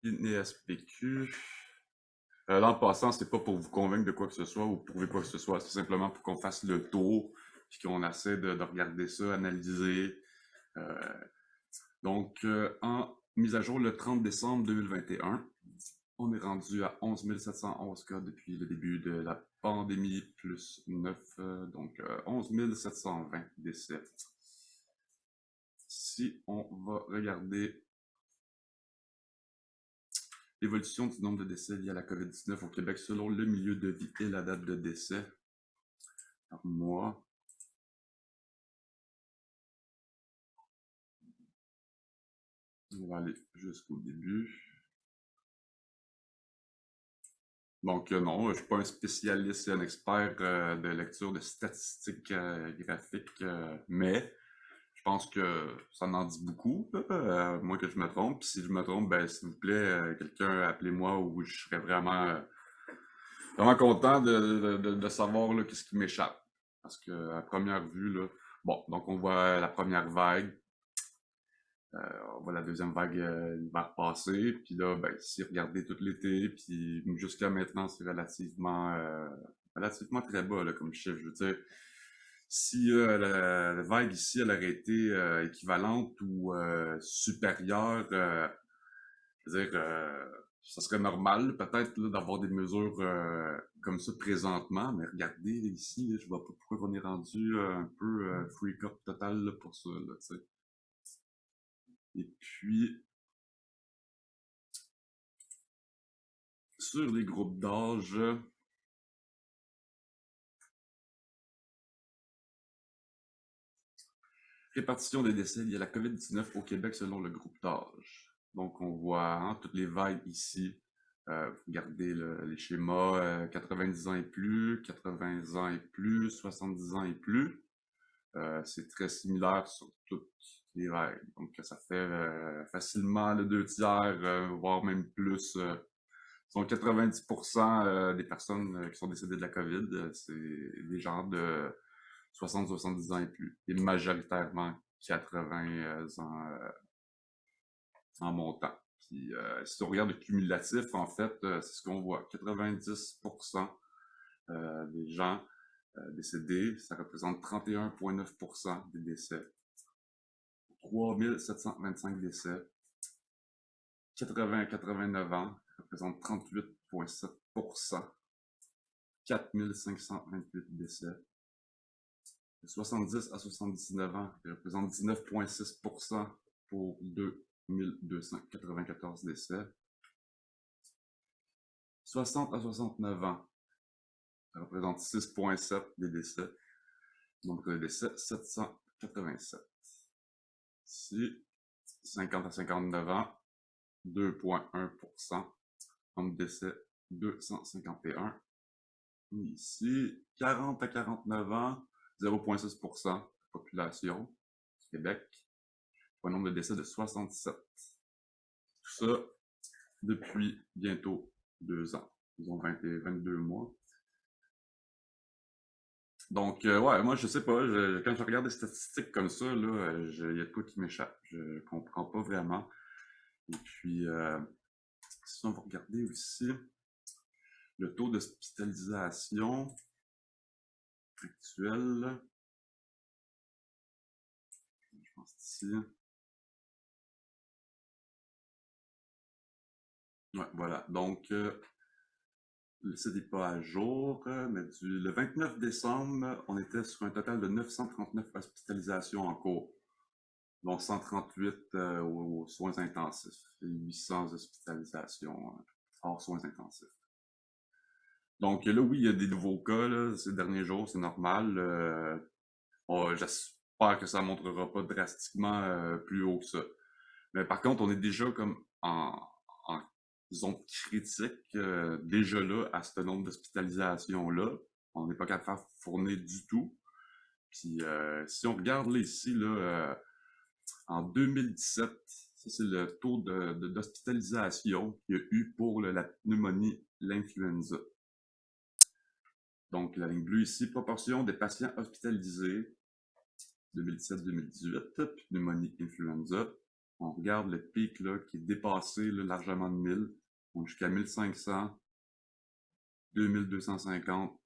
INESPQ. Là, en passant, c'est pas pour vous convaincre de quoi que ce soit ou prouver quoi que ce soit. C'est simplement pour qu'on fasse le tour, puis qu'on essaie de regarder ça, analyser. Euh, en mise à jour le 30 décembre 2021, on est rendu à 11 711 cas depuis le début de la pandémie, plus 9, donc 11 720 décès. Si on va regarder l'évolution du nombre de décès liés à la COVID-19 au Québec selon le milieu de vie et la date de décès par mois. On va aller jusqu'au début. Donc, non, je ne suis pas un spécialiste et un expert de lecture de statistiques graphiques, mais je pense que ça en dit beaucoup, moi que je me trompe. Puis si je me trompe, ben, s'il vous plaît, quelqu'un appelez-moi ou je serais vraiment content de savoir qu'est-ce qui m'échappe. Parce que à première vue, là, bon, donc on voit la première vague, on voit la deuxième vague l'hiver passé, puis là, ben, si regardez tout l'été, puis jusqu'à maintenant, c'est relativement très bas là, comme chiffre. Je veux dire, si la vague ici, elle aurait été équivalente ou supérieure, je veux dire, ça serait normal peut-être d'avoir des mesures comme ça présentement, mais regardez ici, là, je vois pas pourquoi on est rendu un peu freak up total là, pour ça. Là, et puis, sur les groupes d'âge, répartition des décès liés à la COVID-19 au Québec selon le groupe d'âge. Donc, on voit toutes les vagues ici. Regardez les schémas 90 ans et plus, 80 ans et plus, 70 ans et plus. C'est très similaire sur toutes les vagues. Donc, ça fait facilement le 2 tiers, voire même plus. Sont 90% des personnes qui sont décédées de la COVID, c'est des gens de 60-70 ans et plus. Et majoritairement 80 ans en montant. Puis, si on regarde le cumulatif, en fait, c'est ce qu'on voit. 90% des gens décédés, ça représente 31,9% des décès. 3725 décès. 80 à 89 ans, ça représente 38,7%. 4528 décès. 70 à 79 ans, qui représente 19,6% pour 2294 décès. 60 à 69 ans, ça représente 6,7 des décès. Nombre de décès, 787. Ici, 50 à 59 ans, 2,1%. Nombre de décès, 251. Ici, 40 à 49 ans, 0,6% de population. Québec, pour un nombre de décès de 67. Tout ça depuis bientôt 2 ans. Ils ont 20 et 22 mois. Donc, ouais, moi, je sais pas, quand je regarde des statistiques comme ça, là, il y a de quoi qui m'échappe. Je comprends pas vraiment. Et puis, si on va regarder aussi le taux d'hospitalisation actuel, je pense ici. Ouais, voilà. Donc, le site n'est pas à jour, mais le 29 décembre, on était sur un total de 939 hospitalisations en cours, dont 138 aux soins intensifs et 800 hospitalisations hors soins intensifs. Donc là, oui, il y a des nouveaux cas là, ces derniers jours, c'est normal. J'espère que ça ne montrera pas drastiquement plus haut que ça. Mais par contre, on est déjà comme en zone critique, déjà là, à ce nombre d'hospitalisations-là. On n'est pas capable de fournir du tout. Puis si on regarde là, ici, là, en 2017, ça c'est le taux d'hospitalisation qu'il y a eu pour la pneumonie, l'influenza. Donc la ligne bleue ici, proportion des patients hospitalisés 2017-2018, pneumonie, influenza. On regarde le pic là, qui est dépassé là, largement de 1000. Donc jusqu'à 1500, 2250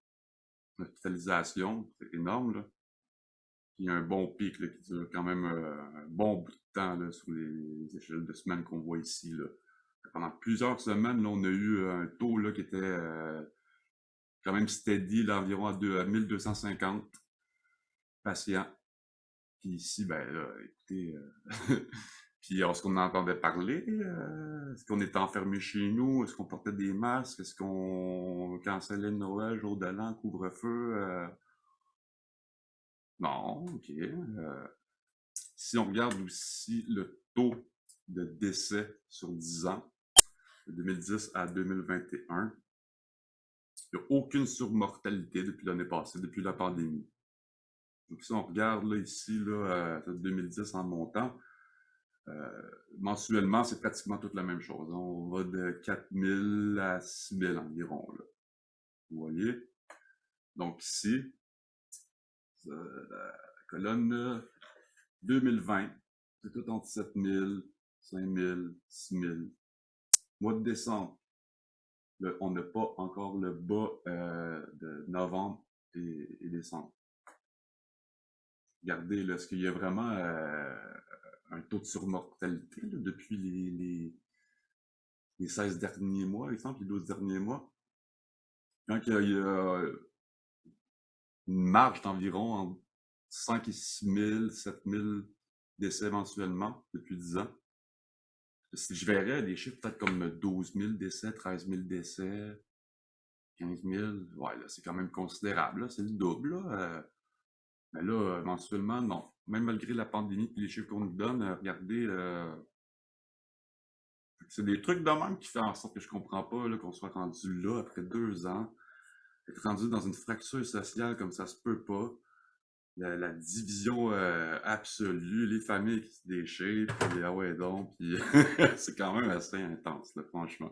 hospitalisations. C'est énorme, là. Puis un bon pic là, qui dure quand même un bon bout de temps là, sur les échelles de semaines qu'on voit ici. Là. Pendant plusieurs semaines, là, on a eu un taux là, qui était quand même steady, là, environ à 1250 patients. Puis ici, ben là, écoutez, puis est-ce qu'on entendait parler? Est-ce qu'on était enfermé chez nous? Est-ce qu'on portait des masques? Est-ce qu'on cancellait Noël, jour de l'an, couvre-feu? Non, ok. Si on regarde aussi le taux de décès sur 10 ans, de 2010 à 2021, il n'y a aucune surmortalité depuis l'année passée, depuis la pandémie. Donc si on regarde là, ici, là, 2010 en montant, mensuellement, c'est pratiquement toute la même chose. On va de 4000 à 6000 environ. Là. Vous voyez? Donc ici, la colonne 2020, c'est tout entre 7000, 5000, 6000. Mois de décembre, on n'a pas encore le bas de novembre et décembre. Regardez, est-ce qu'il y a vraiment un taux de surmortalité là, depuis les 16 derniers mois, par exemple, les 12 derniers mois? Quand il y a une marge d'environ entre 5 et 6 000, 7 000 décès mensuellement depuis 10 ans. Si je verrais des chiffres peut-être comme 12 000 décès, 13 000 décès, 15 000, ouais, là, c'est quand même considérable, c'est le double, là. Mais là, mensuellement, non. Même malgré la pandémie et les chiffres qu'on nous donne, regardez, c'est des trucs de même qui font en sorte que je comprends pas qu'on soit rendu là après 2 ans, être rendu dans une fracture sociale comme ça se peut pas. La division absolue, les familles qui se déchirent, puis ah ouais donc, puis c'est quand même assez intense, là, franchement.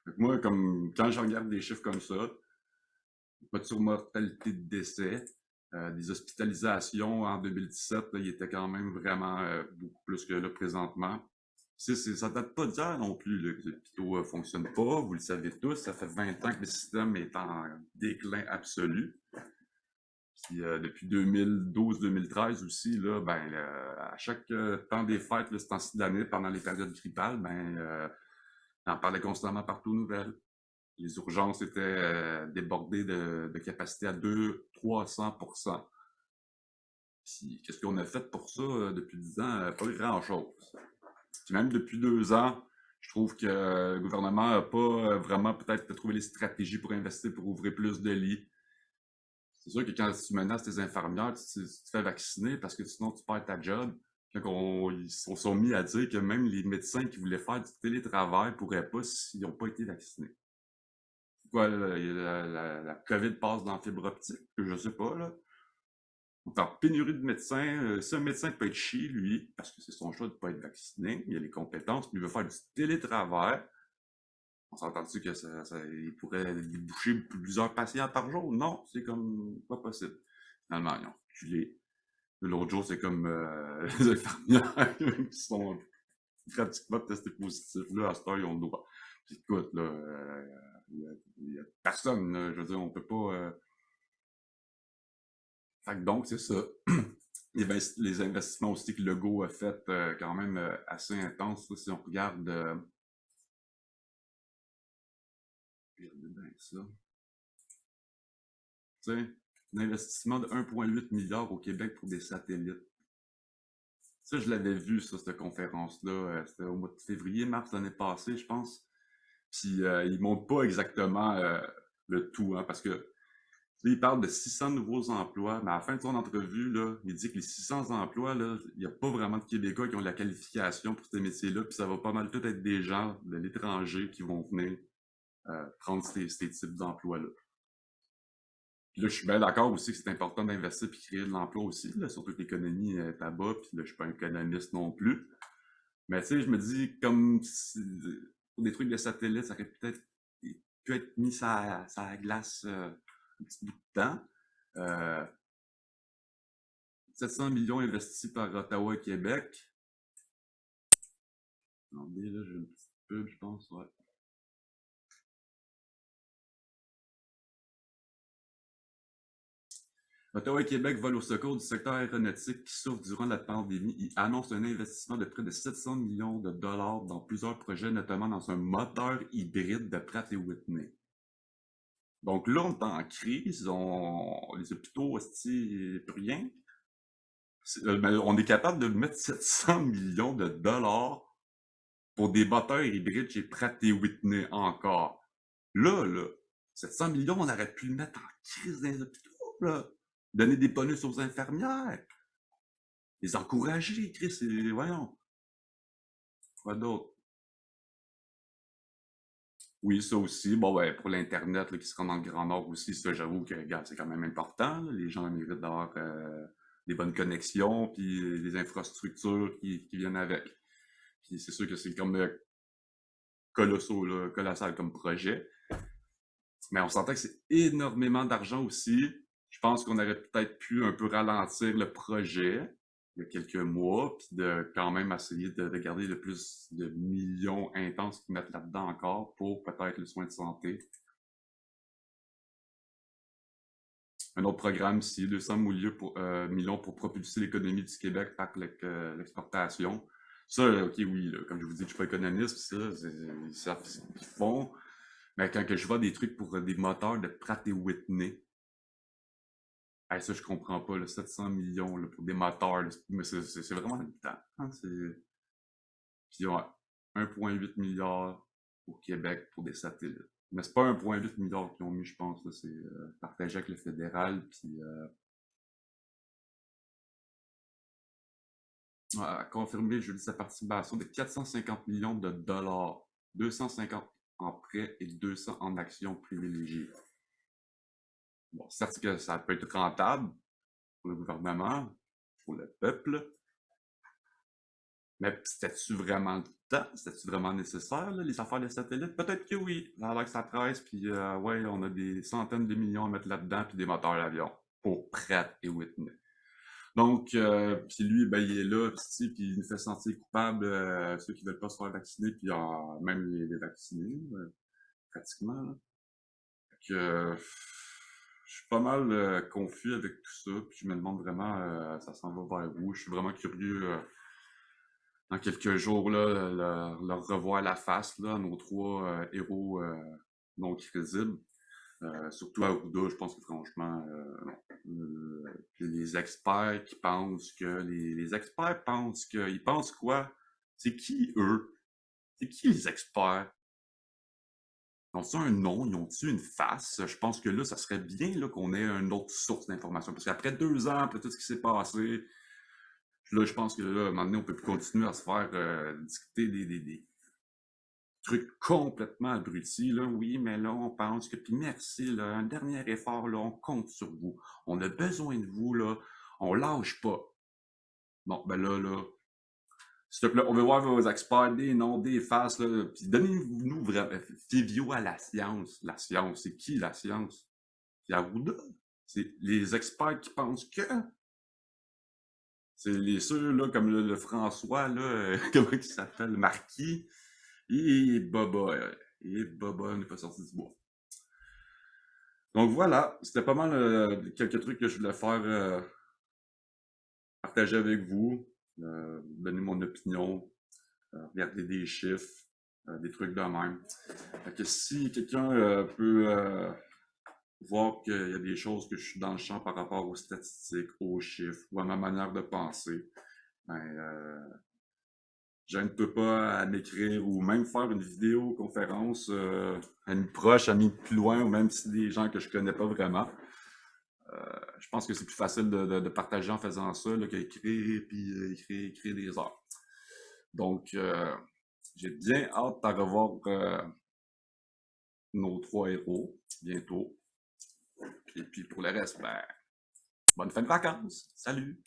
Donc moi, comme quand je regarde des chiffres comme ça, pas de surmortalité de décès, des hospitalisations en 2017, là, il était quand même vraiment beaucoup plus que là présentement. Ça date pas d'hier non plus, là, que les hôpitaux ne fonctionnent pas, vous le savez tous, ça fait 20 ans que le système est en déclin absolu. Puis depuis 2012-2013 aussi, là, ben, à chaque temps des fêtes, ce temps-ci de l'année, pendant les périodes grippales, ben, on en parlait constamment partout aux nouvelles. Les urgences étaient débordées de capacité à 200-300%. Puis qu'est-ce qu'on a fait pour ça depuis 10 ans? Pas grand-chose. Puis même depuis 2 ans, je trouve que le gouvernement n'a pas vraiment peut-être trouvé les stratégies pour investir, pour ouvrir plus de lits. C'est sûr que quand tu menaces tes infirmières, tu te fais vacciner parce que sinon tu perds ta job. Quand ils se sont mis à dire que même les médecins qui voulaient faire du télétravail ne pourraient pas s'ils n'ont pas été vaccinés. Quoi, la COVID passe dans la fibre optique? Je sais pas, là. On est en pénurie de médecins. Si un médecin peut être chier, lui, parce que c'est son choix de ne pas être vacciné, il a les compétences, puis il veut faire du télétravail, on s'entend-tu que il pourrait déboucher plusieurs patients par jour? Non, c'est comme pas possible. Finalement, ils ont reculé. L'autre jour, c'est comme les infirmières qui sont pratiquement testés positifs. Là, à cette heure, ils ont le droit. Puis, écoute, là, il y a personne, là, je veux dire, on peut pas... Fait que donc, c'est ça. Les investissements aussi que Legault a fait quand même assez intenses. Là, si on regarde... regardez bien ça. Tu sais, un investissement de 1,8 milliard au Québec pour des satellites. Ça, je l'avais vu, ça, cette conférence-là. C'était au mois de février, mars l'année passée, je pense. Puis, ils ne montrent pas exactement le tout, hein, parce que là, il parle de 600 nouveaux emplois, mais à la fin de son entrevue, là, il dit que les 600 emplois, là, il n'y a pas vraiment de Québécois qui ont la qualification pour ces métiers-là, puis ça va pas mal tout être des gens de l'étranger qui vont venir prendre ces types d'emplois-là. Puis là, je suis bien d'accord aussi que c'est important d'investir et créer de l'emploi aussi, là, surtout que l'économie est à bas, puis là, je suis pas un économiste non plus. Mais tu sais, je me dis, comme pour des trucs de satellite, ça aurait peut-être pu être mis ça à glace un petit bout de temps. Euh, 700 millions investis par Ottawa et Québec. Attendez, là, j'ai une petite pub, je pense, ouais. Ottawa et Québec volent au secours du secteur aéronautique qui souffre durant la pandémie. Ils annoncent un investissement de près de 700 millions de dollars dans plusieurs projets, notamment dans un moteur hybride de Pratt & Whitney. Donc là, on est en crise, les hôpitaux, hostie, plus rien. Mais on est capable de mettre 700 millions de dollars pour des moteurs hybrides chez Pratt & Whitney encore. Là, 700 millions, on aurait pu le mettre en crise dans les hôpitaux, là. Donner des bonus aux infirmières. Les encourager, Chris, voyons. Quoi d'autre? Oui, ça aussi. Bon, ben, pour l'Internet, qui se rend dans le Grand Nord aussi, ça, j'avoue que, regarde, c'est quand même important, là. Les gens méritent d'avoir des bonnes connexions, puis des infrastructures qui viennent avec. Puis c'est sûr que c'est comme colossal comme projet. Mais on s'entend que c'est énormément d'argent aussi. Je pense qu'on aurait peut-être pu un peu ralentir le projet il y a quelques mois, puis de quand même essayer de garder le plus de millions intenses qu'ils mettent là-dedans encore pour peut-être le soin de santé. Un autre programme ici, 200 millions pour propulser l'économie du Québec par l'exportation. Ça, ok, oui, là, comme je vous dis, je suis pas économiste, ça, ils savent ce qu'ils font. Mais quand que je vois des trucs pour des moteurs de Pratt & Whitney, hey, ça, je comprends pas, là, 700 millions là, pour des moteurs, là, mais c'est vraiment le temps. Hein, puis ouais, 1,8 milliard au Québec pour des satellites. Mais c'est pas 1,8 milliard qu'ils ont mis, je pense, là, c'est partagé avec le fédéral, puis a confirmé jeudi sa participation de 450 millions de dollars, 250 en prêts et 200 en actions privilégiées. Bon, certes que ça peut être rentable pour le gouvernement, pour le peuple, mais c'était-tu vraiment le temps? C'était-tu vraiment nécessaire, là, les affaires de satellites? Peut-être que oui, alors que ça presse, puis ouais, on a des centaines de millions à mettre là-dedans, puis des moteurs d'avion pour Pratt et Whitney. Donc, puis lui, ben, il est là, puis il nous fait sentir coupable, ceux qui veulent pas se faire vacciner, puis même les vaccinés, pratiquement. Là. Fait que, je suis pas mal confus avec tout ça, puis je me demande vraiment, ça s'en va vers où. Je suis vraiment curieux dans quelques jours, là, leur revoir la face, là, nos trois héros non crédibles. Surtout à Arruda, je pense que franchement, puis les experts qui pensent que. Les experts pensent que. Ils pensent quoi? C'est qui eux? C'est qui les experts? Ils ont-ils un nom? Ils ont-ils une face? Je pense que là, ça serait bien là, qu'on ait une autre source d'information. Parce qu'après 2 ans, après tout ce qui s'est passé, là, je pense que là, à un moment donné, on peut plus continuer à se faire discuter des trucs complètement abrutis, là. Oui, mais là, on pense que, puis merci, là, un dernier effort, là, on compte sur vous. On a besoin de vous, là. On lâche pas. Bon, ben là, s'il te plaît, on veut voir vos experts, des noms, des faces, là, puis donnez-nous vraiment, fiez-vous à la science. La science, c'est qui la science? C'est Arruda. C'est les experts qui pensent que. C'est les ceux, là, comme le François, là, comment il s'appelle, le Marquis. Et Baba n'est pas sorti du bois. Donc voilà, c'était pas mal quelques trucs que je voulais faire partager avec vous, donner mon opinion, regarder des chiffres, des trucs de même. Fait que si quelqu'un peut voir qu'il y a des choses que je suis dans le champ par rapport aux statistiques, aux chiffres ou à ma manière de penser, ben, je ne peux pas à m'écrire ou même faire une vidéoconférence à amis proches, amis plus loin, ou même si des gens que je connais pas vraiment. Je pense que c'est plus facile de partager en faisant ça qu'écrire puis écrire des heures. Donc, j'ai bien hâte de revoir nos trois héros bientôt. Et puis pour le reste, ben, bonne fin de vacances. Salut!